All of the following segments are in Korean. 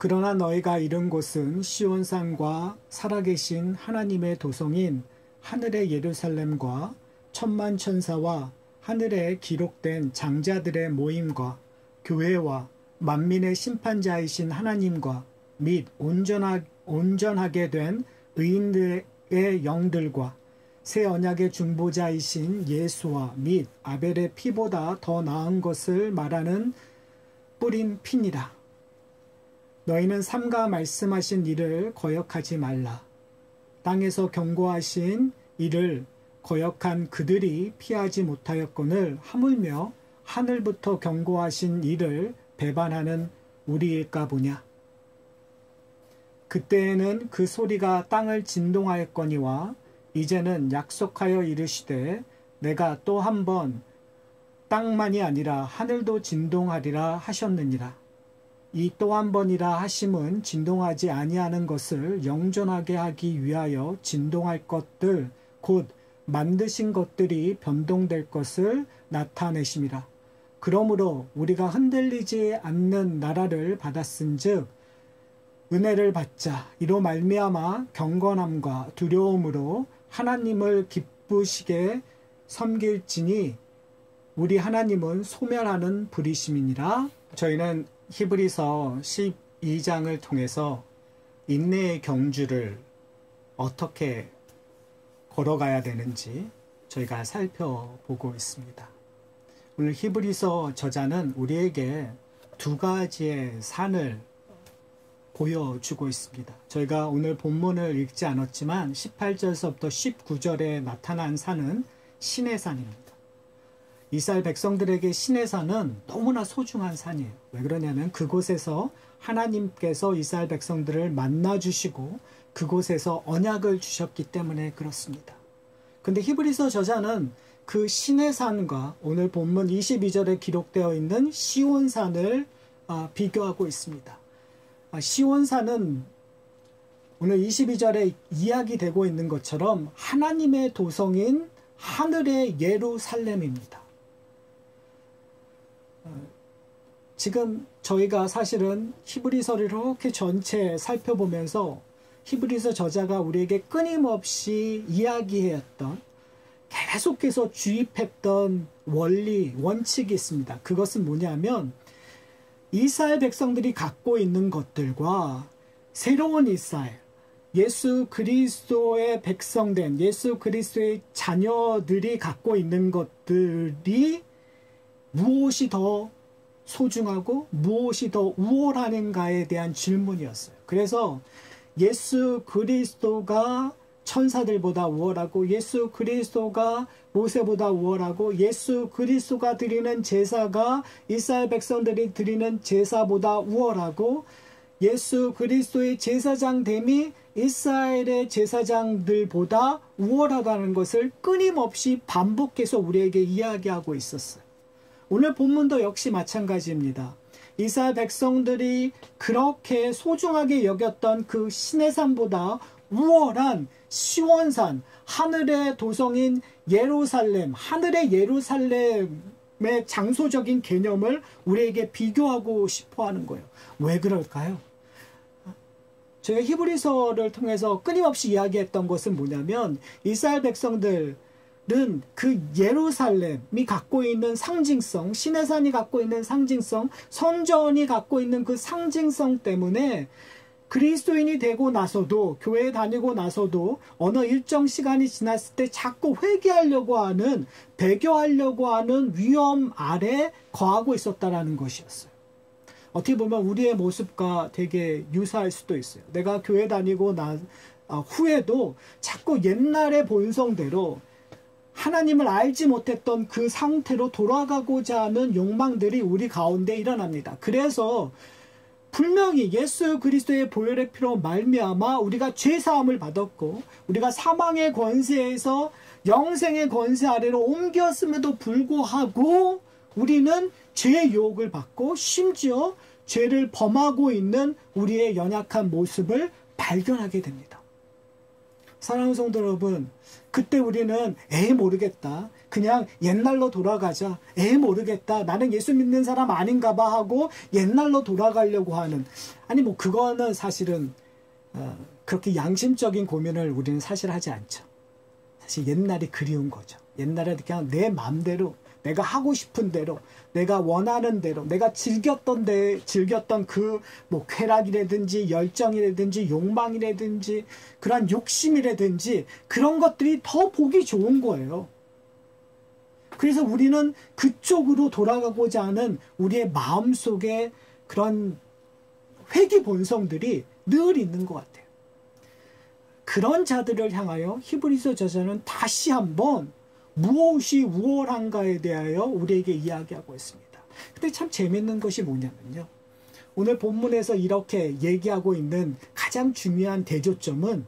그러나 너희가 이른 곳은 시온산과 살아계신 하나님의 도성인 하늘의 예루살렘과 천만 천사와 하늘에 기록된 장자들의 모임과 교회와 만민의 심판자이신 하나님과 및 온전하게 된 의인들의 영들과 새 언약의 중보자이신 예수와 및 아벨의 피보다 더 나은 것을 말하는 뿌린 피니라. 너희는 삼가 말씀하신 일을 거역하지 말라. 땅에서 경고하신 일을 거역한 그들이 피하지 못하였거늘 하물며 하늘부터 경고하신 일을 배반하는 우리일까 보냐. 그때에는 그 소리가 땅을 진동하였거니와 이제는 약속하여 이르시되 내가 또 한 번 땅만이 아니라 하늘도 진동하리라 하셨느니라. 이 또 한 번이라 하심은 진동하지 아니하는 것을 영존하게 하기 위하여 진동할 것들 곧 만드신 것들이 변동될 것을 나타내심이라. 그러므로 우리가 흔들리지 않는 나라를 받았은즉 은혜를 받자. 이로 말미암아 경건함과 두려움으로 하나님을 기쁘시게 섬길지니 우리 하나님은 소멸하는 불이심이니라. 저희는 히브리서 12장을 통해서 인내의 경주를 어떻게 걸어가야 되는지 저희가 살펴보고 있습니다. 오늘 히브리서 저자는 우리에게 두 가지의 산을 보여주고 있습니다. 저희가 오늘 본문을 읽지 않았지만 18절서부터 19절에 나타난 산은 시내산입니다. 이스라엘 백성들에게 시내산은 너무나 소중한 산이에요. 왜 그러냐면 그곳에서 하나님께서 이스라엘 백성들을 만나주시고 그곳에서 언약을 주셨기 때문에 그렇습니다. 근데 히브리서 저자는 그 시내산과 오늘 본문 22절에 기록되어 있는 시온산을 비교하고 있습니다. 시온산은 오늘 22절에 이야기되고 있는 것처럼 하나님의 도성인 하늘의 예루살렘입니다. 지금 저희가 사실은 히브리서를 이렇게 전체 살펴보면서 히브리서 저자가 우리에게 끊임없이 이야기했던 계속해서 주입했던 원리, 원칙이 있습니다. 그것은 뭐냐면 이스라엘 백성들이 갖고 있는 것들과 새로운 이스라엘, 예수 그리스도의 백성된 예수 그리스도의 자녀들이 갖고 있는 것들이 무엇이 더 소중하고 무엇이 더 우월하는가에 대한 질문이었어요. 그래서 예수 그리스도가 천사들보다 우월하고 예수 그리스도가 모세보다 우월하고 예수 그리스도가 드리는 제사가 이스라엘 백성들이 드리는 제사보다 우월하고 예수 그리스도의 제사장됨이 이스라엘의 제사장들보다 우월하다는 것을 끊임없이 반복해서 우리에게 이야기하고 있었어요. 오늘 본문도 역시 마찬가지입니다. 이스라엘 백성들이 그렇게 소중하게 여겼던 그 시내산보다 우월한 시온산, 하늘의 도성인 예루살렘, 하늘의 예루살렘의 장소적인 개념을 우리에게 비교하고 싶어 하는 거예요. 왜 그럴까요? 저희가 히브리서를 통해서 끊임없이 이야기했던 것은 뭐냐면 이스라엘 백성들은 그 예루살렘이 갖고 있는 상징성, 시내산이 갖고 있는 상징성, 성전이 갖고 있는 그 상징성 때문에 그리스도인이 되고 나서도 교회에 다니고 나서도 어느 일정 시간이 지났을 때 자꾸 회개하려고 하는, 배교하려고 하는 위험 아래 거하고 있었다라는 것이었어요. 어떻게 보면 우리의 모습과 되게 유사할 수도 있어요. 내가 교회 다니고 후에도 자꾸 옛날의 본성대로 하나님을 알지 못했던 그 상태로 돌아가고자 하는 욕망들이 우리 가운데 일어납니다. 그래서 분명히 예수 그리스도의 보혈의 피로 말미암아 우리가 죄사함을 받았고 우리가 사망의 권세에서 영생의 권세 아래로 옮겼음에도 불구하고 우리는 죄의 유혹을 받고 심지어 죄를 범하고 있는 우리의 연약한 모습을 발견하게 됩니다. 사랑하는 성도 여러분, 그때 우리는 에이 모르겠다, 그냥 옛날로 돌아가자, 에이 모르겠다, 나는 예수 믿는 사람 아닌가 봐 하고 옛날로 돌아가려고 하는, 아니 뭐 그거는 사실은 그렇게 양심적인 고민을 우리는 사실 하지 않죠. 사실 옛날이 그리운 거죠. 옛날에 그냥 내 마음대로, 내가 하고 싶은 대로, 내가 원하는 대로, 내가 즐겼던 그 뭐 쾌락이라든지 열정이라든지 욕망이라든지 그런 욕심이라든지 그런 것들이 더 보기 좋은 거예요. 그래서 우리는 그쪽으로 돌아가고자 하는 우리의 마음속에 그런 회귀 본성들이 늘 있는 것 같아요. 그런 자들을 향하여 히브리서 저자는 다시 한번 무엇이 우월한가에 대하여 우리에게 이야기하고 있습니다. 근데 참 재밌는 것이 뭐냐면요, 오늘 본문에서 이렇게 얘기하고 있는 가장 중요한 대조점은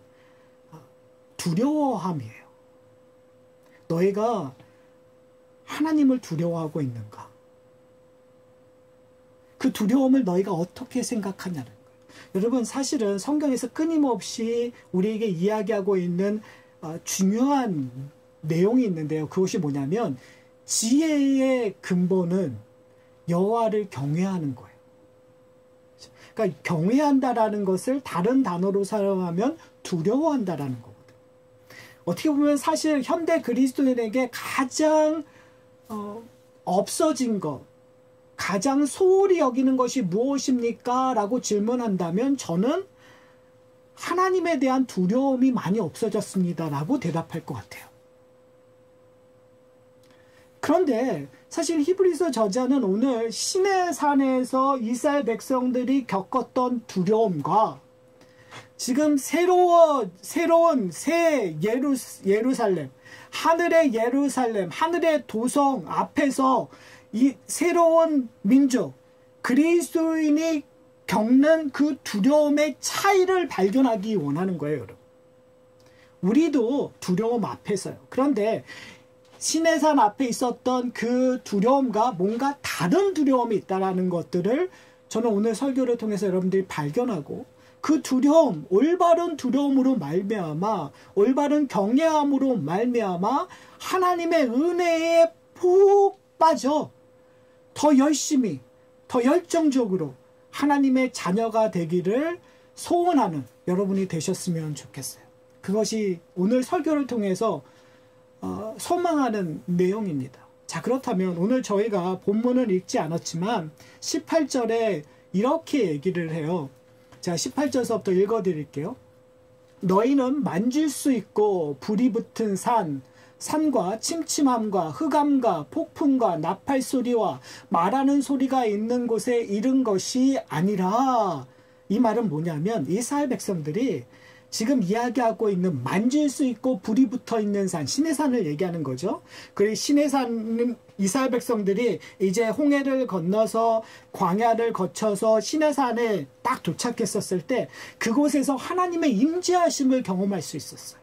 두려워함이에요. 너희가 하나님을 두려워하고 있는가? 그 두려움을 너희가 어떻게 생각하냐는 거예요. 여러분, 사실은 성경에서 끊임없이 우리에게 이야기하고 있는 중요한 내용이 있는데요. 그것이 뭐냐면 지혜의 근본은 여호와를 경외하는 거예요. 그러니까 경외한다라는 것을 다른 단어로 사용하면 두려워한다라는 거거든요. 어떻게 보면 사실 현대 그리스도인에게 가장 없어진 것, 가장 소홀히 여기는 것이 무엇입니까? 라고 질문한다면 저는 하나님에 대한 두려움이 많이 없어졌습니다 라고 대답할 것 같아요. 그런데 사실 히브리서 저자는 오늘 시내산에서 이스라엘 백성들이 겪었던 두려움과 지금 새로운 새 예루살렘, 하늘의 예루살렘, 하늘의 도성 앞에서 이 새로운 민족, 그리스도인이 겪는 그 두려움의 차이를 발견하기 원하는 거예요, 여러분. 우리도 두려움 앞에서요. 그런데 시내산 앞에 있었던 그 두려움과 뭔가 다른 두려움이 있다는 것들을 저는 오늘 설교를 통해서 여러분들이 발견하고, 그 두려움, 올바른 두려움으로 말미암아, 올바른 경외함으로 말미암아 하나님의 은혜에 푹 빠져 더 열심히, 더 열정적으로 하나님의 자녀가 되기를 소원하는 여러분이 되셨으면 좋겠어요. 그것이 오늘 설교를 통해서 소망하는 내용입니다. 자, 그렇다면 오늘 저희가 본문을 읽지 않았지만 18절에 이렇게 얘기를 해요. 자, 18절서부터 읽어드릴게요. 너희는 만질 수 있고 불이 붙은 산과 침침함과 흑암과 폭풍과 나팔 소리와 말하는 소리가 있는 곳에 이른 것이 아니라, 이 말은 뭐냐면 이스라엘 백성들이 지금 이야기하고 있는 만질 수 있고 불이 붙어 있는 산, 시내산을 얘기하는 거죠. 그리고 시내산은 이스라엘 백성들이 이제 홍해를 건너서 광야를 거쳐서 시내산에 딱 도착했었을 때 그곳에서 하나님의 임재하심을 경험할 수 있었어요.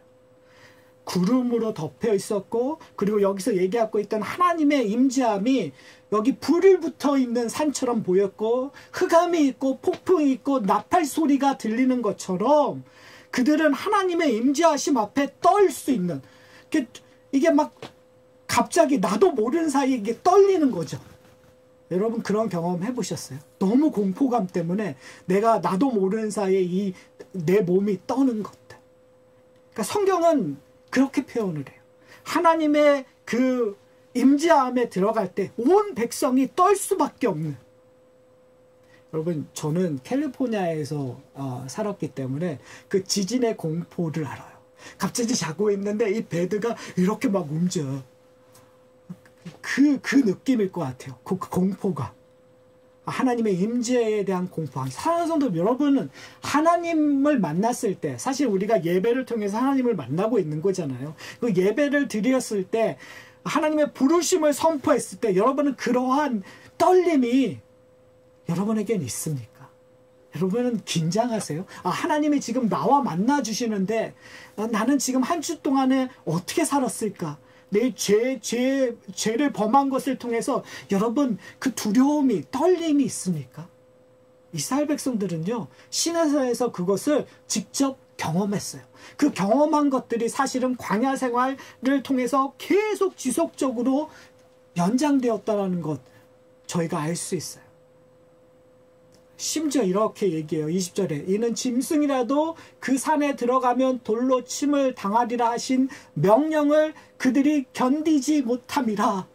구름으로 덮여 있었고, 그리고 여기서 얘기하고 있던 하나님의 임재함이 여기 불이 붙어 있는 산처럼 보였고, 흑암이 있고 폭풍이 있고 나팔 소리가 들리는 것처럼 그들은 하나님의 임재하심 앞에 떨 수 있는, 이게 막 갑자기 나도 모르는 사이에 이게 떨리는 거죠. 여러분 그런 경험 해보셨어요? 너무 공포감 때문에 나도 모르는 사이에 내 몸이 떠는 것들. 그러니까 성경은 그렇게 표현을 해요. 하나님의 그 임재함에 들어갈 때 온 백성이 떨 수밖에 없는. 여러분, 저는 캘리포니아에서 살았기 때문에 그 지진의 공포를 알아요. 갑자기 자고 있는데 이 베드가 이렇게 막 움직여. 그 느낌일 것 같아요. 그 공포가. 하나님의 임재에 대한 공포. 사랑하는 성도 여러분은 하나님을 만났을 때, 사실 우리가 예배를 통해서 하나님을 만나고 있는 거잖아요. 그 예배를 드렸을 때, 하나님의 부르심을 선포했을 때 여러분은 그러한 떨림이 여러분에겐 있습니까? 여러분은 긴장하세요? 하나님이 지금 나와 만나 주시는데 나는 지금 한 주 동안에 어떻게 살았을까? 내 죄를 범한 것을 통해서 여러분 그 두려움이, 떨림이 있습니까? 이스라엘 백성들은요, 시내산에서 그것을 직접 경험했어요. 그 경험한 것들이 사실은 광야 생활을 통해서 계속 지속적으로 연장되었다는 것 저희가 알 수 있어요. 심지어 이렇게 얘기해요. 20절에 이는 짐승이라도 그 산에 들어가면 돌로 침을 당하리라 하신 명령을 그들이 견디지 못함이라.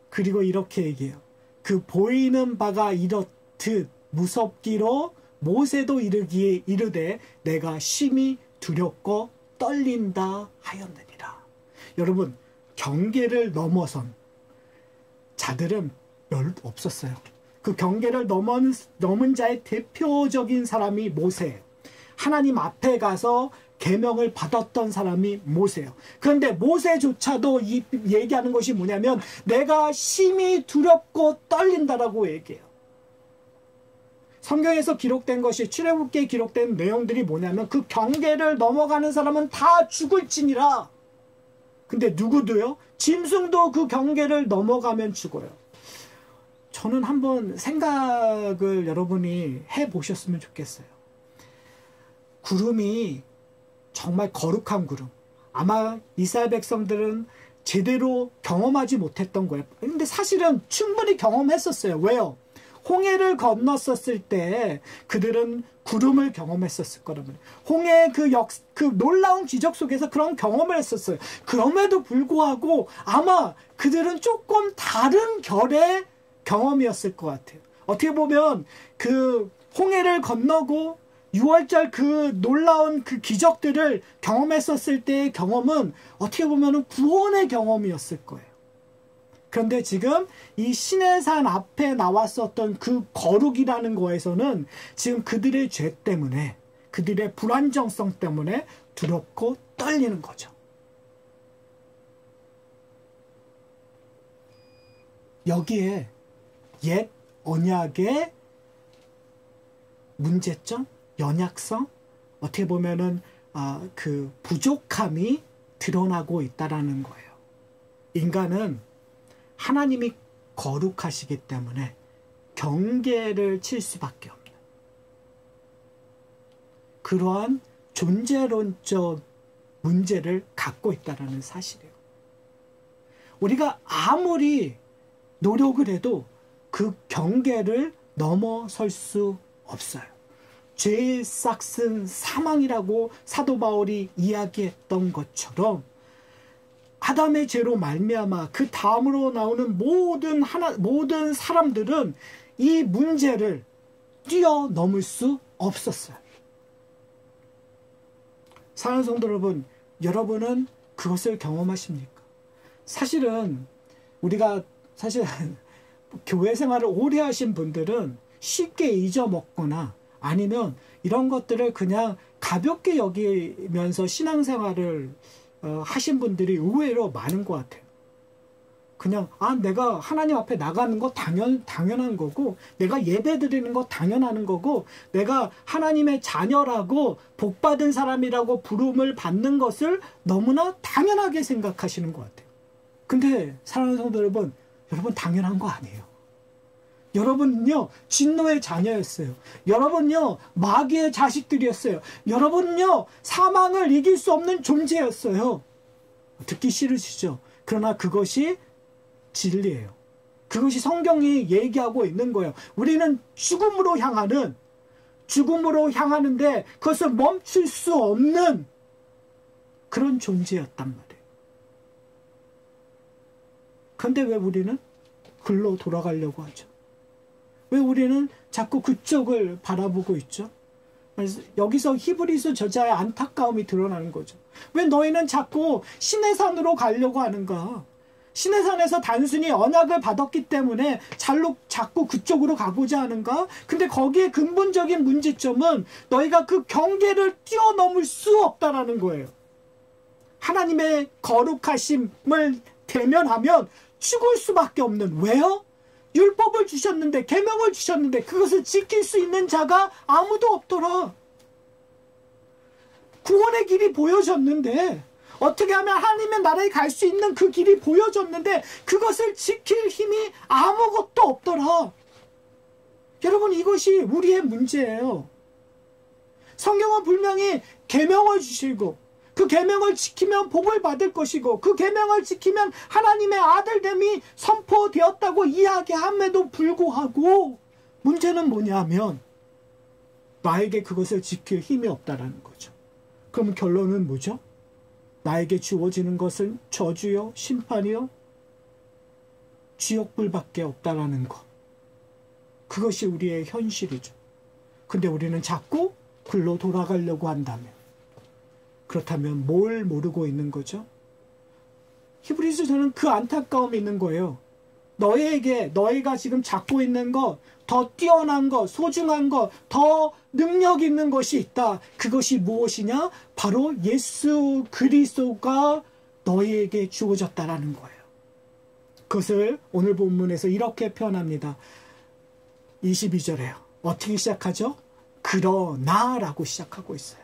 그리고 이렇게 얘기해요. 그 보이는 바가 이렇듯 무섭기로 모세도 이르되 내가 심히 두렵고 떨린다 하였느니라. 여러분, 경계를 넘어선 자들은 별로 없었어요. 그 경계를 넘은 자의 대표적인 사람이 모세예요. 하나님 앞에 가서 계명을 받았던 사람이 모세예요. 그런데 모세조차도 얘기하는 것이 뭐냐면 내가 심히 두렵고 떨린다라고 얘기해요. 성경에서 기록된 것이 출애굽기에 기록된 내용들이 뭐냐면 그 경계를 넘어가는 사람은 다 죽을지니라. 근데 누구도요? 짐승도 그 경계를 넘어가면 죽어요. 저는 한번 생각을 여러분이 해보셨으면 좋겠어요. 구름이 정말 거룩한 구름. 아마 이스라엘 백성들은 제대로 경험하지 못했던 거예요. 근데 사실은 충분히 경험했었어요. 왜요? 홍해를 건넜었을 때 그들은 구름을 경험했었을 거라면 홍해의 그 놀라운 기적 속에서 그런 경험을 했었어요. 그럼에도 불구하고 아마 그들은 조금 다른 결의 경험이었을 것 같아요. 어떻게 보면 그 홍해를 건너고 6월절 그 놀라운 그 기적들을 경험했었을 때의 경험은 어떻게 보면 구원의 경험이었을 거예요. 그런데 지금 이 시내산 앞에 나왔었던 그 거룩이라는 거에서는 지금 그들의 죄 때문에, 그들의 불안정성 때문에 두렵고 떨리는 거죠. 여기에 옛 언약의 문제점, 연약성, 어떻게 보면은 그 부족함이 드러나고 있다라는 거예요. 인간은 하나님이 거룩하시기 때문에 경계를 칠 수밖에 없는 그러한 존재론적 문제를 갖고 있다는 사실이에요. 우리가 아무리 노력을 해도 그 경계를 넘어설 수 없어요. 죄의 싹은 사망이라고 사도 바울이 이야기했던 것처럼 아담의 죄로 말미암아 그 다음으로 나오는 모든 사람들은 이 문제를 뛰어넘을 수 없었어요. 사랑하는 성도 여러분, 여러분은 그것을 경험하십니까? 사실은 우리가 교회 생활을 오래 하신 분들은 쉽게 잊어먹거나 아니면 이런 것들을 그냥 가볍게 여기면서 신앙생활을 하신 분들이 의외로 많은 것 같아요. 그냥 내가 하나님 앞에 나가는 거 당연한 거고, 내가 예배 드리는 거 당연한 거고, 내가 하나님의 자녀라고 복받은 사람이라고 부름을 받는 것을 너무나 당연하게 생각하시는 것 같아요. 근데 사랑하는 성도 여러분 당연한 거 아니에요. 여러분은요 진노의 자녀였어요. 여러분은요 마귀의 자식들이었어요. 여러분은요 사망을 이길 수 없는 존재였어요. 듣기 싫으시죠? 그러나 그것이 진리예요. 그것이 성경이 얘기하고 있는 거예요. 우리는 죽음으로 향하는데 그것을 멈출 수 없는 그런 존재였단 말이에요. 그런데 왜 우리는 글로 돌아가려고 하죠? 왜 우리는 자꾸 그쪽을 바라보고 있죠? 여기서 히브리서 저자의 안타까움이 드러나는 거죠. 왜 너희는 자꾸 시내산으로 가려고 하는가? 시내산에서 단순히 언약을 받았기 때문에 자꾸 그쪽으로 가고자 하는가? 근데 거기에 근본적인 문제점은 너희가 그 경계를 뛰어넘을 수 없다라는 거예요. 하나님의 거룩하심을 대면하면 죽을 수밖에 없는, 왜요? 율법을 주셨는데, 계명을 주셨는데 그것을 지킬 수 있는 자가 아무도 없더라. 구원의 길이 보여졌는데, 어떻게 하면 하나님의 나라에 갈 수 있는 그 길이 보여졌는데 그것을 지킬 힘이 아무것도 없더라. 여러분, 이것이 우리의 문제예요. 성경은 분명히 계명을 주시고 그 계명을 지키면 복을 받을 것이고 그 계명을 지키면 하나님의 아들됨이 선포되었다고 이야기함에도 불구하고 문제는 뭐냐면 나에게 그것을 지킬 힘이 없다라는 거죠. 그럼 결론은 뭐죠? 나에게 주어지는 것은 저주요, 심판이요, 지옥불밖에 없다라는 것. 그것이 우리의 현실이죠. 근데 우리는 자꾸 글로 돌아가려고 한다면, 그렇다면 뭘 모르고 있는 거죠? 히브리서는 그 안타까움이 있는 거예요. 너희가 지금 잡고 있는 것, 더 뛰어난 것, 소중한 것, 더 능력 있는 것이 있다. 그것이 무엇이냐? 바로 예수 그리스도가 너희에게 주어졌다라는 거예요. 그것을 오늘 본문에서 이렇게 표현합니다. 22절에요. 어떻게 시작하죠? 그러나라고 시작하고 있어요.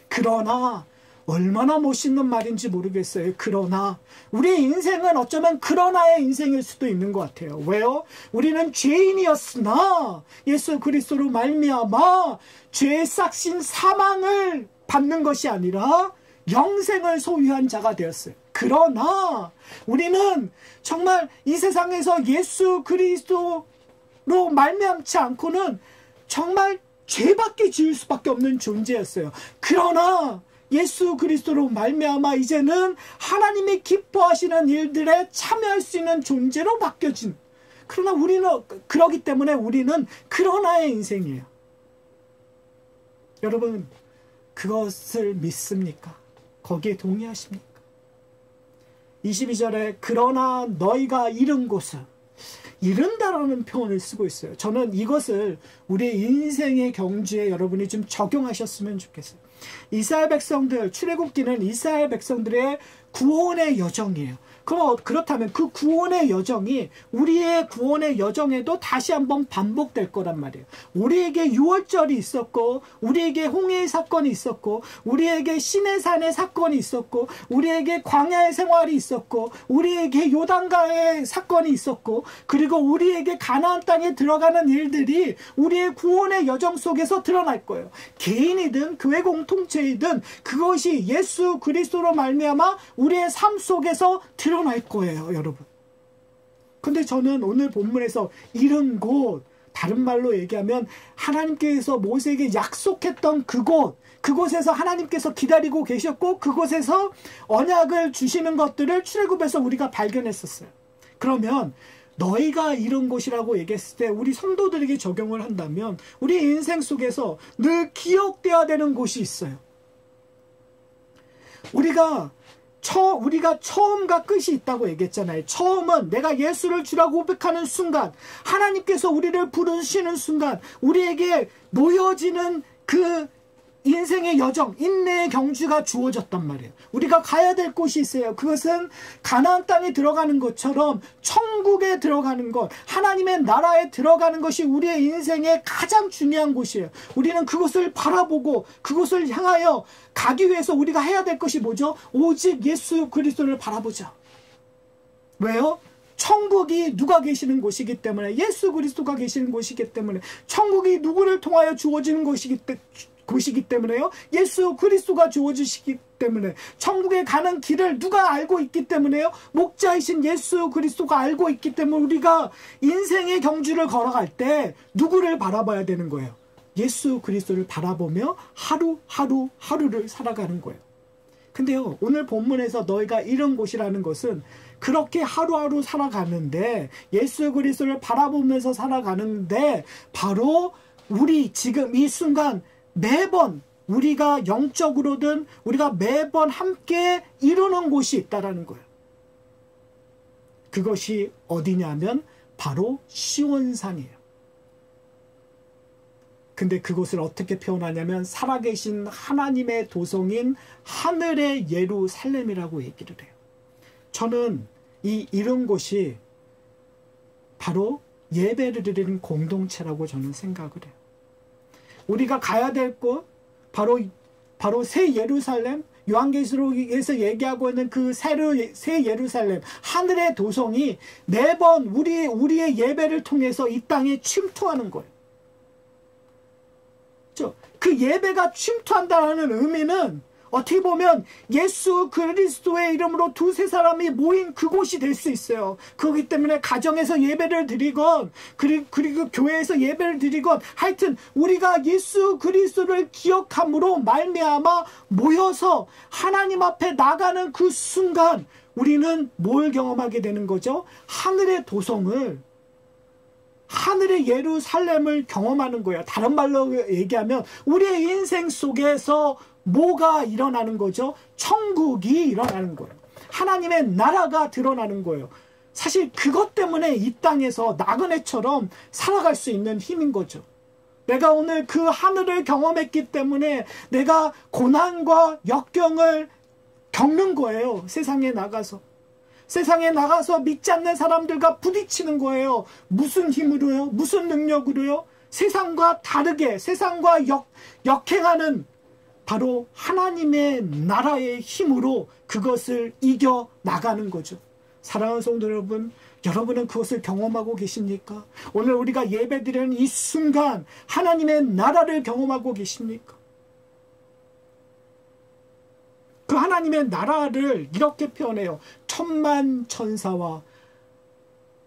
그러나 얼마나 멋있는 말인지 모르겠어요. 그러나 우리의 인생은 어쩌면 그러나의 인생일 수도 있는 것 같아요. 왜요? 우리는 죄인이었으나 예수 그리스도로 말미암아 죄의 싹신 사망을 받는 것이 아니라 영생을 소유한 자가 되었어요. 그러나 우리는 정말 이 세상에서 예수 그리스도로 말미암지 않고는 정말 죄밖에 지을 수밖에 없는 존재였어요. 그러나 예수 그리스도로 말미암아 이제는 하나님이 기뻐하시는 일들에 참여할 수 있는 존재로 바뀌어진, 그러나 우리는 그러기 때문에 우리는 그러나의 인생이에요. 여러분 그것을 믿습니까? 거기에 동의하십니까? 22절에 그러나 너희가 잃은 곳은, 잃은다라는 표현을 쓰고 있어요. 저는 이것을 우리의 인생의 경주에 여러분이 좀 적용하셨으면 좋겠어요. 이스라엘 백성들, 출애굽기는 이스라엘 백성들의 구원의 여정이에요. 그렇다면 그 구원의 여정이 우리의 구원의 여정에도 다시 한번 반복될 거란 말이에요. 우리에게 유월절이 있었고, 우리에게 홍해의 사건이 있었고, 우리에게 시내산의 사건이 있었고, 우리에게 광야의 생활이 있었고, 우리에게 요단강의 사건이 있었고, 그리고 우리에게 가나안 땅에 들어가는 일들이 우리의 구원의 여정 속에서 드러날 거예요. 개인이든 교회 공통체이든 그것이 예수 그리스도로 말미암아 우리의 삶 속에서 드러날 거예요, 여러분. 근데 저는 오늘 본문에서 잃은 곳, 다른 말로 얘기하면 하나님께서 모세에게 약속했던 그곳에서 하나님께서 기다리고 계셨고 그곳에서 언약을 주시는 것들을 출애굽에서 우리가 발견했었어요. 그러면 너희가 잃은 곳이라고 얘기했을 때 우리 성도들에게 적용을 한다면 우리 인생 속에서 늘 기억돼야 되는 곳이 있어요. 우리가 처음과 끝이 있다고 얘기했잖아요. 처음은 내가 예수를 주라고 고백하는 순간, 하나님께서 우리를 부르시는 순간 우리에게 놓여지는 그 인생의 여정, 인내의 경주가 주어졌단 말이에요. 우리가 가야 될 곳이 있어요. 그것은 가나안 땅에 들어가는 것처럼 천국에 들어가는 것, 하나님의 나라에 들어가는 것이 우리의 인생의 가장 중요한 곳이에요. 우리는 그것을 바라보고 그것을 향하여 가기 위해서 우리가 해야 될 것이 뭐죠? 오직 예수 그리스도를 바라보자. 왜요? 천국이 누가 계시는 곳이기 때문에, 예수 그리스도가 계시는 곳이기 때문에, 천국이 누구를 통하여 주어지는 곳이기 때문에요. 예수 그리스도가 주어지시기 때문에, 천국에 가는 길을 누가 알고 있기 때문에요. 목자이신 예수 그리스도가 알고 있기 때문에 우리가 인생의 경주를 걸어갈 때 누구를 바라봐야 되는 거예요? 예수 그리스도를 바라보며 하루를 살아가는 거예요. 근데요, 오늘 본문에서 너희가 잃은 곳이라는 것은 그렇게 하루하루 살아가는데, 예수 그리스도를 바라보면서 살아가는데, 바로 우리 지금 이 순간 매번 우리가 영적으로든 우리가 매번 함께 이루는 곳이 있다라는 거예요. 그것이 어디냐면 바로 시온산이에요. 근데 그곳을 어떻게 표현하냐면 살아계신 하나님의 도성인 하늘의 예루살렘이라고 얘기를 해요. 저는 이 이런 곳이 바로 예배를 드리는 공동체라고 저는 생각을 해요. 우리가 가야 될 곳, 바로 새 예루살렘, 요한계시록에서 얘기하고 있는 그 새 예루살렘, 하늘의 도성이 매번 우리의 예배를 통해서 이 땅에 침투하는 거예요. 그 예배가 침투한다는 의미는 어떻게 보면 예수 그리스도의 이름으로 두세 사람이 모인 그곳이 될 수 있어요. 그렇기 때문에 가정에서 예배를 드리건 그리고 교회에서 예배를 드리건 하여튼 우리가 예수 그리스도를 기억함으로 말미암아 모여서 하나님 앞에 나가는 그 순간 우리는 뭘 경험하게 되는 거죠? 하늘의 도성을, 하늘의 예루살렘을 경험하는 거예요. 다른 말로 얘기하면 우리의 인생 속에서 뭐가 일어나는 거죠? 천국이 일어나는 거예요. 하나님의 나라가 드러나는 거예요. 사실 그것 때문에 이 땅에서 나그네처럼 살아갈 수 있는 힘인 거죠. 내가 오늘 그 하늘을 경험했기 때문에 내가 고난과 역경을 겪는 거예요. 세상에 나가서. 세상에 나가서 믿지 않는 사람들과 부딪히는 거예요. 무슨 힘으로요? 무슨 능력으로요? 세상과 다르게, 세상과 역행하는 바로 하나님의 나라의 힘으로 그것을 이겨 나가는 거죠. 사랑하는 성도 여러분, 여러분은 그것을 경험하고 계십니까? 오늘 우리가 예배드리는 이 순간 하나님의 나라를 경험하고 계십니까? 그 하나님의 나라를 이렇게 표현해요. 천만 천사와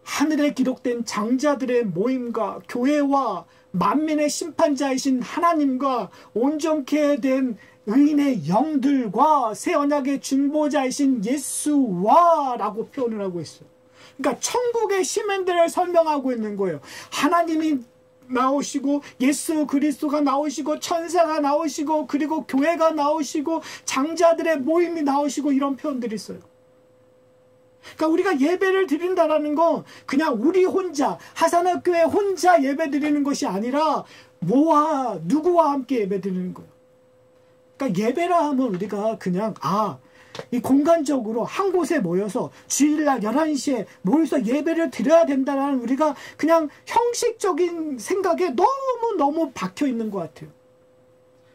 하늘에 기록된 장자들의 모임과 교회와 만민의 심판자이신 하나님과 온전케 된 의인의 영들과 새 언약의 중보자이신 예수와 라고 표현을 하고 있어요. 그러니까 천국의 시민들을 설명하고 있는 거예요. 하나님이 나오시고 예수 그리스도가 나오시고 천사가 나오시고 그리고 교회가 나오시고 장자들의 모임이 나오시고 이런 표현들이 있어요. 그러니까 우리가 예배를 드린다라는 건 그냥 우리 혼자 하산학교에 혼자 예배 드리는 것이 아니라 누구와 함께 예배 드리는 거예요. 그러니까 예배라 하면 우리가 그냥 이 공간적으로 한 곳에 모여서 주일날 11시에 모여서 예배를 드려야 된다는 우리가 그냥 형식적인 생각에 너무 박혀 있는 것 같아요.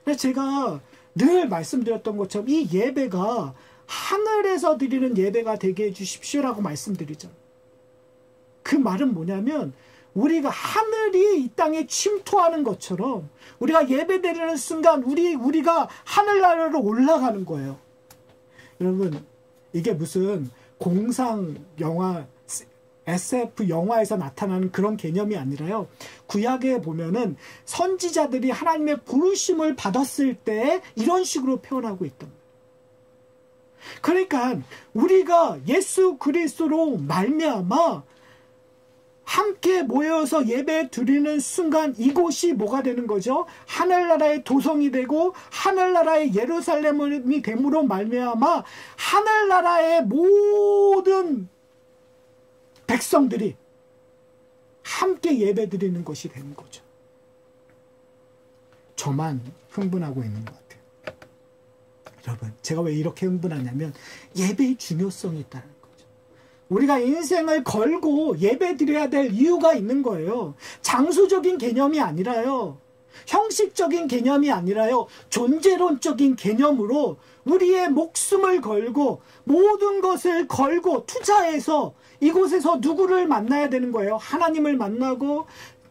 그래서 제가 늘 말씀드렸던 것처럼 이 예배가 하늘에서 드리는 예배가 되게 해주십시오라고 말씀드리죠. 그 말은 뭐냐면 우리가 하늘이 이 땅에 침투하는 것처럼 우리가 예배 드리는 순간 우리가 하늘나라로 올라가는 거예요. 여러분, 이게 무슨 공상 영화 SF 영화에서 나타나는 그런 개념이 아니라요. 구약에 보면은 선지자들이 하나님의 부르심을 받았을 때 이런 식으로 표현하고 있던 거예요. 그러니까 우리가 예수 그리스도로 말미암아 함께 모여서 예배 드리는 순간 이곳이 뭐가 되는 거죠? 하늘나라의 도성이 되고 하늘나라의 예루살렘이 됨으로 말미암아 하늘나라의 모든 백성들이 함께 예배 드리는 것이 되는 거죠. 저만 흥분하고 있는 것 같아요. 여러분, 제가 왜 이렇게 흥분하냐면 예배의 중요성이 있다는 거죠. 우리가 인생을 걸고 예배 드려야 될 이유가 있는 거예요. 장소적인 개념이 아니라요. 형식적인 개념이 아니라요. 존재론적인 개념으로 우리의 목숨을 걸고 모든 것을 걸고 투자해서 이곳에서 누구를 만나야 되는 거예요. 하나님을 만나고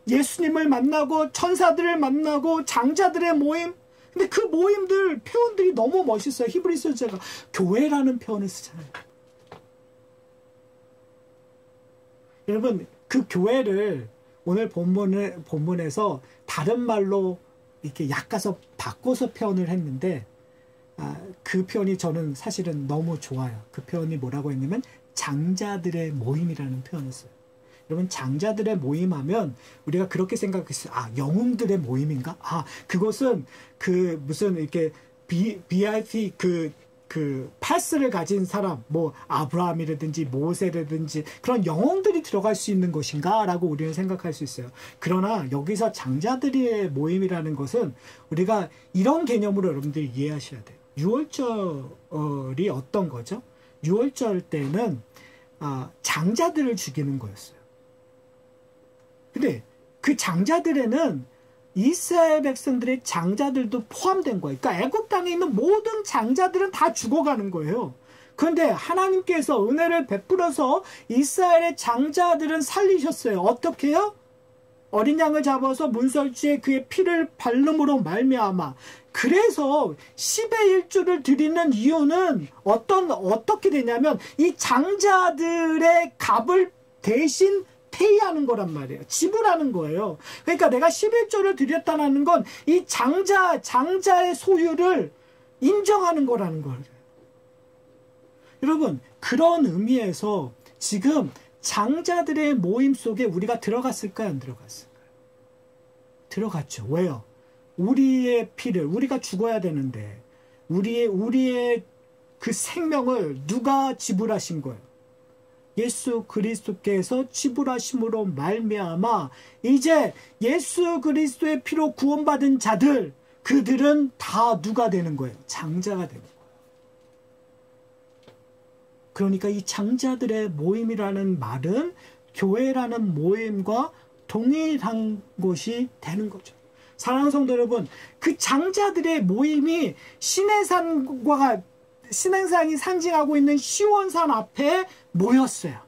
예수님을 만나고 천사들을 만나고 장자들의 모임. 근데 그 모임들 표현들이 너무 멋있어요. 히브리서자가 교회라는 표현을 쓰잖아요. 여러분, 그 교회를 오늘 본문에서 다른 말로 이렇게 약간서 바꿔서 표현을 했는데 그 표현이 저는 사실은 너무 좋아요. 그 표현이 뭐라고 했냐면 장자들의 모임이라는 표현을 써요. 여러분, 장자들의 모임하면 우리가 그렇게 생각했어요. 영웅들의 모임인가? 그것은 그 무슨 이렇게 VIP 그 패스를 가진 사람, 뭐 아브라함이라든지 모세라든지 그런 영웅들이 들어갈 수 있는 것인가? 라고 우리는 생각할 수 있어요. 그러나 여기서 장자들의 모임이라는 것은 우리가 이런 개념으로 여러분들이 이해하셔야 돼요. 유월절이 어떤 거죠? 유월절 때는 장자들을 죽이는 거였어요. 근데 그 장자들에는 이스라엘 백성들의 장자들도 포함된 거예요. 그러니까 애굽 땅에 있는 모든 장자들은 다 죽어가는 거예요. 그런데 하나님께서 은혜를 베풀어서 이스라엘의 장자들은 살리셨어요. 어떻게요? 어린 양을 잡아서 문설주에 그의 피를 바름으로 말미암아. 그래서 10의 1조를 드리는 이유는 어떻게 되냐면 이 장자들의 값을 대신 페이하는 거란 말이에요. 지불하는 거예요. 그러니까 내가 11조를 드렸다는 건 이 장자의 소유를 인정하는 거라는 거예요. 여러분, 그런 의미에서 지금 장자들의 모임 속에 우리가 들어갔을까요? 안 들어갔을까요? 들어갔죠. 왜요? 우리의 피를, 우리가 죽어야 되는데 우리의 그 생명을 누가 지불하신 거예요? 예수 그리스도께서 지불하심으로 말미암아 이제 예수 그리스도의 피로 구원받은 자들, 그들은 다 누가 되는 거예요? 장자가 되는 거예요. 그러니까 이 장자들의 모임이라는 말은 교회라는 모임과 동일한 것이 되는 거죠. 사랑하는 성도 여러분, 그 장자들의 모임이 신해산이 상징하고 있는 시온산 앞에 모였어요.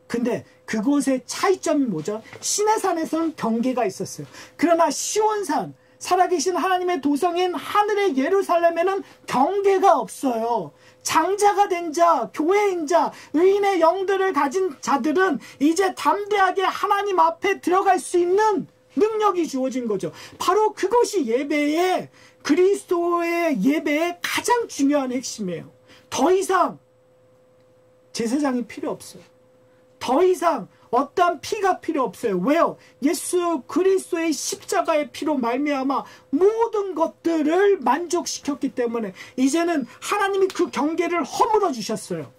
근데 그곳의 차이점이 뭐죠? 신해산에서는 경계가 있었어요. 그러나 시온산, 살아계신 하나님의 도성인 하늘의 예루살렘에는 경계가 없어요. 장자가 된 자, 교회인 자, 의인의 영들을 가진 자들은 이제 담대하게 하나님 앞에 들어갈 수 있는 능력이 주어진 거죠. 바로 그것이 예배의, 그리스도의 예배의 가장 중요한 핵심이에요. 더 이상 제사장이 필요 없어요. 더 이상 어떠한 피가 필요 없어요. 왜요? 예수 그리스도의 십자가의 피로 말미암아 모든 것들을 만족시켰기 때문에 이제는 하나님이 그 경계를 허물어 주셨어요.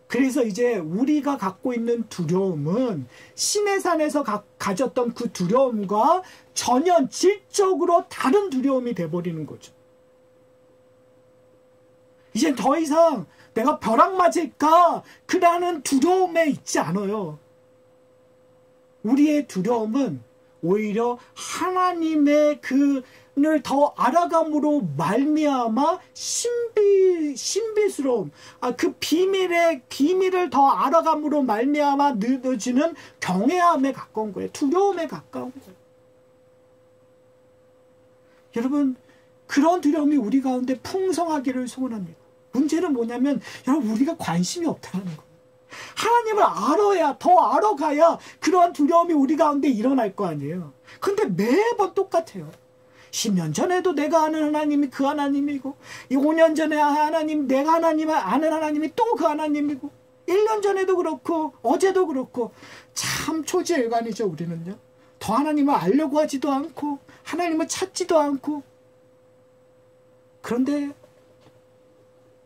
그래서 이제 우리가 갖고 있는 두려움은 시내산에서 가졌던 그 두려움과 전혀 질적으로 다른 두려움이 돼버리는 거죠. 이젠 더 이상 내가 벼락 맞을까? 그라는 두려움에 있지 않아요. 우리의 두려움은 오히려 하나님의 그를 더 알아감으로 말미암아 신비스러움, 그 비밀을 더 알아감으로 말미암아 느껴지는 경외함에 가까운 거예요. 두려움에 가까운 거예요. 여러분, 그런 두려움이 우리 가운데 풍성하기를 소원합니다. 문제는 뭐냐면 여러분, 우리가 관심이 없다는 거예요. 하나님을 알아야, 더 알아가야 그러한 두려움이 우리 가운데 일어날 거 아니에요. 근데 매번 똑같아요. 10년 전에도 내가 아는 하나님이 그 하나님이고, 이 5년 전에 하나님, 내가 하나님을 아는 하나님이 또 그 하나님이고, 1년 전에도 그렇고 어제도 그렇고, 참 초지일관이죠. 우리는요. 더 하나님을 알려고 하지도 않고 하나님을 찾지도 않고. 그런데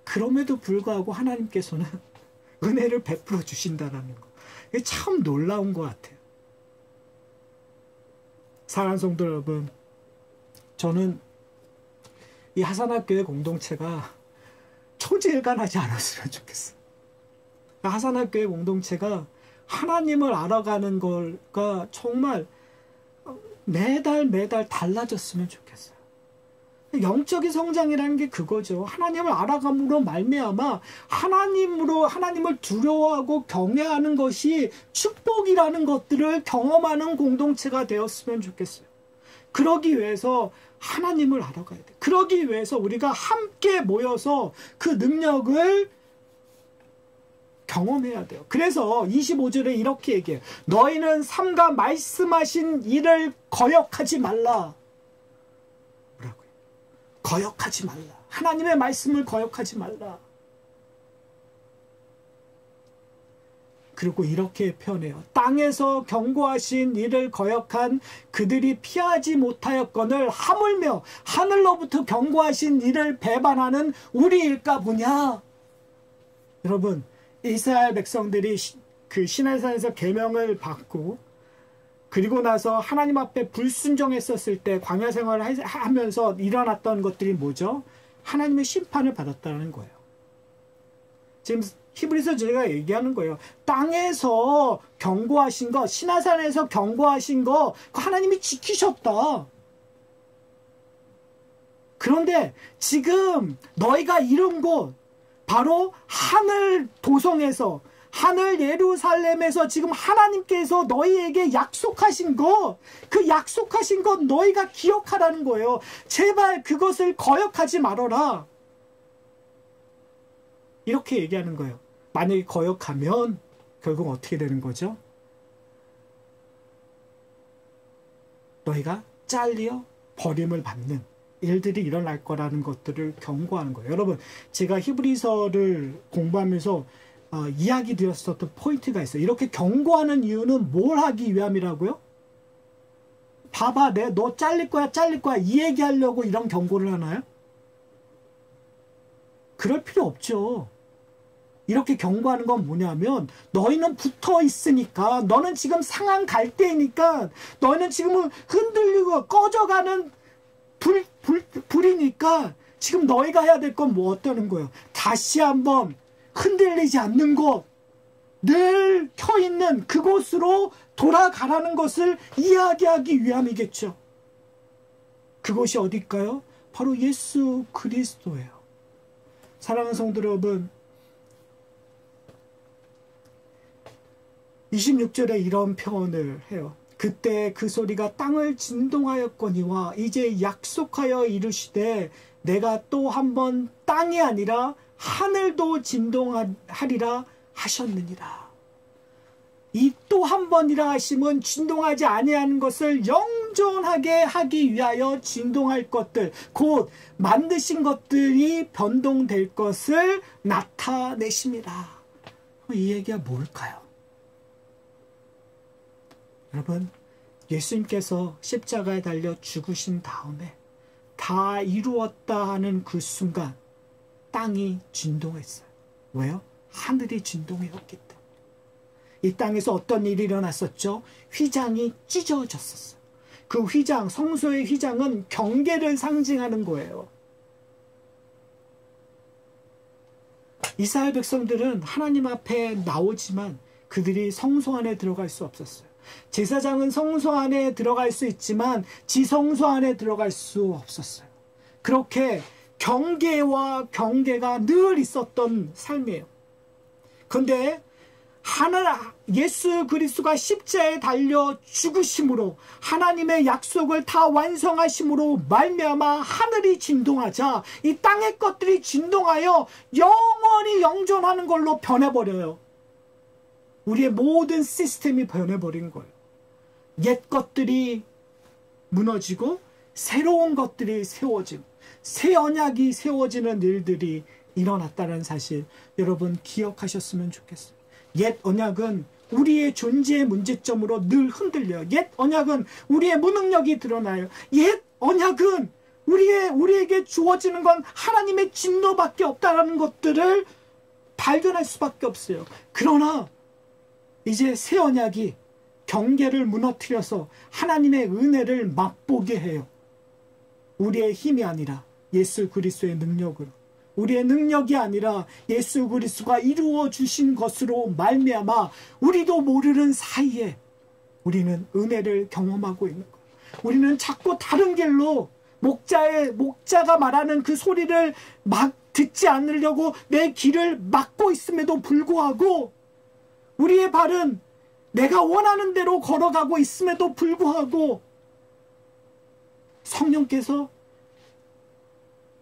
그럼에도 불구하고 하나님께서는 은혜를 베풀어 주신다는 거. 이게 참 놀라운 것 같아요. 사랑하는 성도 여러분, 저는 이 하산학교의 공동체가 초지일관하지 않았으면 좋겠어요. 하산학교의 공동체가 하나님을 알아가는 걸가 정말 매달 달라졌으면 좋겠어요. 영적인 성장이라는 게 그거죠. 하나님을 알아감으로 말미암아 하나님을 두려워하고 경외하는 것이 축복이라는 것들을 경험하는 공동체가 되었으면 좋겠어요. 그러기 위해서 하나님을 알아가야 돼요. 그러기 위해서 우리가 함께 모여서 그 능력을 경험해야 돼요. 그래서 25절에 이렇게 얘기해요. 너희는 삼가 말씀하신 일을 거역하지 말라. 뭐라고요? 거역하지 말라. 하나님의 말씀을 거역하지 말라. 그리고 이렇게 표현해요. 땅에서 경고하신 일을 거역한 그들이 피하지 못하였거늘 하물며 하늘로부터 경고하신 일을 배반하는 우리일까 보냐. 여러분, 이스라엘 백성들이 그 시내산에서 계명을 받고 그리고 나서 하나님 앞에 불순종했었을 때 광야 생활을 하면서 일어났던 것들이 뭐죠? 하나님의 심판을 받았다는 거예요. 지금 히브리서 저희가 얘기하는 거예요. 땅에서 경고하신 거, 시내산에서 경고하신 거 하나님이 지키셨다. 그런데 지금 너희가 이룬 곳, 바로 하늘 도성에서 하늘 예루살렘에서 지금 하나님께서 너희에게 약속하신 것, 그 약속하신 것 너희가 기억하라는 거예요. 제발 그것을 거역하지 말아라. 이렇게 얘기하는 거예요. 만약에 거역하면 결국 어떻게 되는 거죠? 너희가 잘려 버림을 받는 일들이 일어날 거라는 것들을 경고하는 거예요. 여러분, 제가 히브리서를 공부하면서 이야기 드렸었던 포인트가 있어요. 이렇게 경고하는 이유는 뭘 하기 위함이라고요? 봐봐, 너 잘릴 거야 이 얘기하려고 이런 경고를 하나요? 그럴 필요 없죠. 이렇게 경고하는 건 뭐냐면, 너희는 붙어 있으니까, 너는 지금 상한 갈대이니까, 너희는 지금은 흔들리고 꺼져가는 불이니까 지금 너희가 해야 될 건 뭐 어떠는 거예요? 다시 한번 흔들리지 않는 곳, 늘 켜있는 그곳으로 돌아가라는 것을 이야기하기 위함이겠죠. 그것이 어딜까요? 바로 예수 그리스도예요. 사랑하는 성도 여러분, 26절에 이런 표현을 해요. 그때 그 소리가 땅을 진동하였거니와 이제 약속하여 이르시되 내가 또 한 번 땅이 아니라 하늘도 진동하리라 하셨느니라. 이 또 한 번이라 하심은 진동하지 아니하는 것을 영존하게 하기 위하여 진동할 것들, 곧 만드신 것들이 변동될 것을 나타내심이라. 이 얘기가 뭘까요? 여러분, 예수님께서 십자가에 달려 죽으신 다음에 다 이루었다 하는 그 순간 땅이 진동했어요. 왜요? 하늘이 진동했기 때문에. 이 땅에서 어떤 일이 일어났었죠? 휘장이 찢어졌었어요. 그 휘장, 성소의 휘장은 경계를 상징하는 거예요. 이스라엘 백성들은 하나님 앞에 나오지만 그들이 성소 안에 들어갈 수 없었어요. 제사장은 성소 안에 들어갈 수 있지만 지성소 안에 들어갈 수 없었어요. 그렇게 경계와 경계가 늘 있었던 삶이에요. 그런데 예수 그리스도가 십자가에 달려 죽으심으로 하나님의 약속을 다 완성하심으로 말미암아 하늘이 진동하자 이 땅의 것들이 진동하여 영원히 영존하는 걸로 변해버려요. 우리의 모든 시스템이 변해버린 거예요. 옛 것들이 무너지고 새로운 것들이 세워지고 새 언약이 세워지는 일들이 일어났다는 사실 여러분 기억하셨으면 좋겠어요. 옛 언약은 우리의 존재의 문제점으로 늘 흔들려요. 옛 언약은 우리의 무능력이 드러나요. 옛 언약은 우리에게 주어지는 건 하나님의 진노밖에 없다는 것들을 발견할 수밖에 없어요. 그러나 이제 새 언약이 경계를 무너뜨려서 하나님의 은혜를 맛보게 해요. 우리의 힘이 아니라 예수 그리스도의 능력으로, 우리의 능력이 아니라 예수 그리스도가 이루어 주신 것으로 말미암아 우리도 모르는 사이에 우리는 은혜를 경험하고 있는 거예요. 우리는 자꾸 다른 길로 목자가 말하는 그 소리를 막 듣지 않으려고 내 길을 막고 있음에도 불구하고 우리의 발은 내가 원하는 대로 걸어가고 있음에도 불구하고 성령께서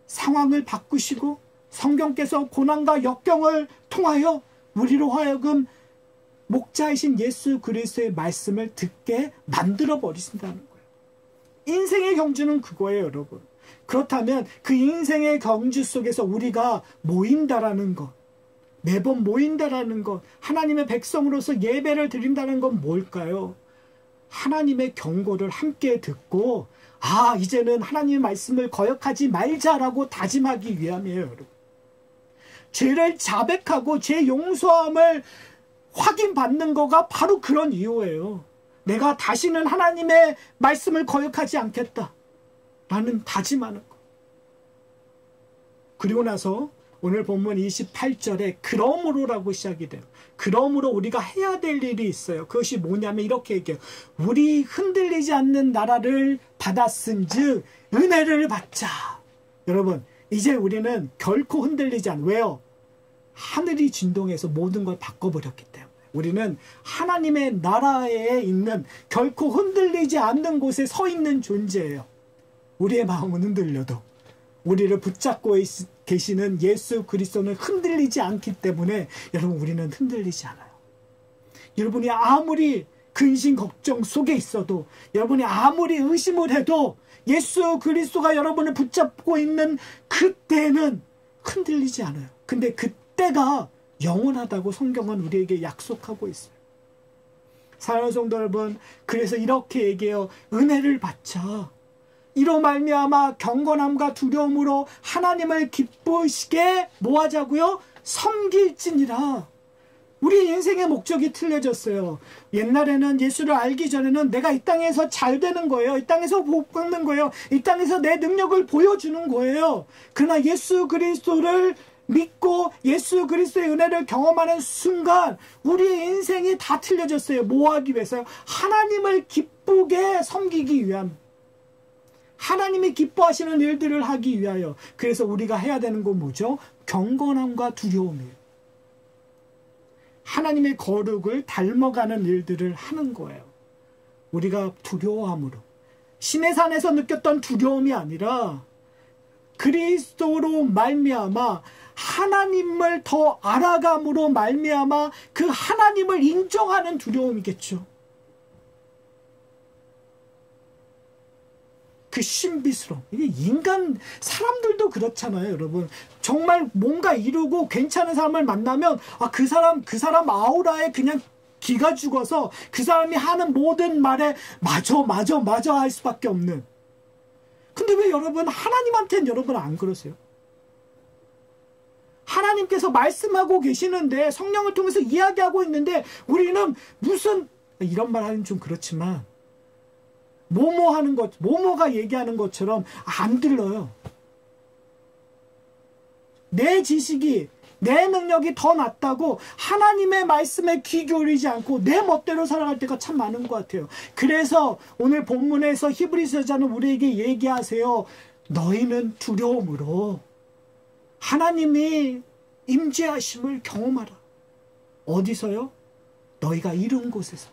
상황을 바꾸시고 성경께서 고난과 역경을 통하여 우리로 하여금 목자이신 예수 그리스도의 말씀을 듣게 만들어 버리신다는 거예요. 인생의 경주는 그거예요, 여러분. 그렇다면 그 인생의 경주 속에서 우리가 모인다라는 것, 매번 모인다라는 것, 하나님의 백성으로서 예배를 드린다는 건 뭘까요? 하나님의 경고를 함께 듣고 이제는 하나님의 말씀을 거역하지 말자라고 다짐하기 위함이에요, 여러분. 죄를 자백하고 죄 용서함을 확인받는 거가 바로 그런 이유예요. 내가 다시는 하나님의 말씀을 거역하지 않겠다 라는 다짐하는 거. 그리고 나서 오늘 본문 28절에 그러므로라고 시작이 돼요. 그러므로 우리가 해야 될 일이 있어요. 그것이 뭐냐면 이렇게 얘기해요. 우리 흔들리지 않는 나라를 받았은즉 은혜를 받자. 여러분, 이제 우리는 결코 흔들리지 않아요. 왜요? 하늘이 진동해서 모든 걸 바꿔버렸기 때문에 우리는 하나님의 나라에 있는 결코 흔들리지 않는 곳에 서 있는 존재예요. 우리의 마음은 흔들려도 우리를 붙잡고 계시는 예수 그리스도는 흔들리지 않기 때문에 여러분 우리는 흔들리지 않아요. 여러분이 아무리 근심 걱정 속에 있어도 여러분이 아무리 의심을 해도 예수 그리스도가 여러분을 붙잡고 있는 그때는 흔들리지 않아요. 근데 그때가 영원하다고 성경은 우리에게 약속하고 있어요. 사랑하는 성도 여러분, 그래서 이렇게 얘기해요. 은혜를 받자. 이로 말미암아 경건함과 두려움으로 하나님을 기쁘시게 뭐 하자고요? 섬길지니라. 우리 인생의 목적이 틀려졌어요. 옛날에는 예수를 알기 전에는 내가 이 땅에서 잘 되는 거예요. 이 땅에서 복 받는 거예요. 이 땅에서 내 능력을 보여주는 거예요. 그러나 예수 그리스도를 믿고 예수 그리스도의 은혜를 경험하는 순간 우리의 인생이 다 틀려졌어요. 뭐 하기 위해서요? 하나님을 기쁘게 섬기기 위함. 하나님이 기뻐하시는 일들을 하기 위하여. 그래서 우리가 해야 되는 건 뭐죠? 경건함과 두려움이에요. 하나님의 거룩을 닮아가는 일들을 하는 거예요. 우리가 두려워함으로 시내산에서 느꼈던 두려움이 아니라 그리스도로 말미암아 하나님을 더 알아감으로 말미암아 그 하나님을 인정하는 두려움이겠죠. 그 신비스러움. 이게 인간 사람들도 그렇잖아요, 여러분. 정말 뭔가 이루고 괜찮은 사람을 만나면 그 사람 아우라에 그냥 기가 죽어서 그 사람이 하는 모든 말에 맞아 할 수밖에 없는. 근데 왜 여러분 하나님한테는 여러분 안 그러세요? 하나님께서 말씀하고 계시는데 성령을 통해서 이야기하고 있는데 우리는 무슨 이런 말 하긴 좀 그렇지만 모모가 얘기하는 것처럼 안 들려요. 내 지식이 내 능력이 더 낫다고 하나님의 말씀에 귀 기울이지 않고 내 멋대로 살아갈 때가 참 많은 것 같아요. 그래서 오늘 본문에서 히브리서 저자는 우리에게 얘기하세요. 너희는 두려움으로 하나님이 임재하심을 경험하라. 어디서요? 너희가 이룬 곳에서.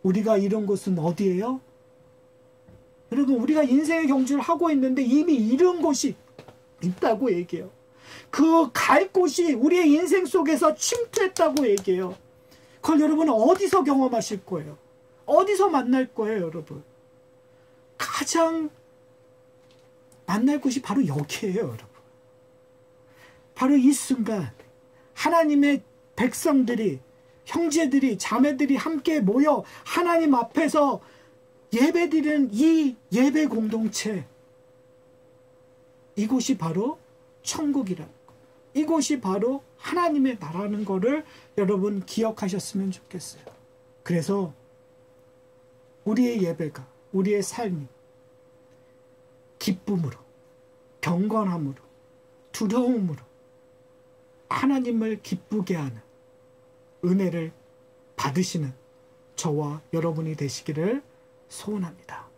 우리가 이룬 곳은 어디예요? 여러분, 우리가 인생의 경주를 하고 있는데 이미 이룬 곳이 있다고 얘기해요. 그 갈 곳이 우리의 인생 속에서 침투했다고 얘기해요. 그걸 여러분은 어디서 경험하실 거예요? 어디서 만날 거예요, 여러분? 가장 만날 곳이 바로 여기예요, 여러분. 바로 이 순간 하나님의 백성들이, 형제들이, 자매들이 함께 모여 하나님 앞에서 예배드리는 이 예배 공동체, 이곳이 바로 천국이라는 거, 이곳이 바로 하나님의 나라는 거를 여러분 기억하셨으면 좋겠어요. 그래서 우리의 예배가, 우리의 삶이 기쁨으로, 경건함으로, 두려움으로 하나님을 기쁘게 하는 은혜를 받으시는 저와 여러분이 되시기를 소원합니다.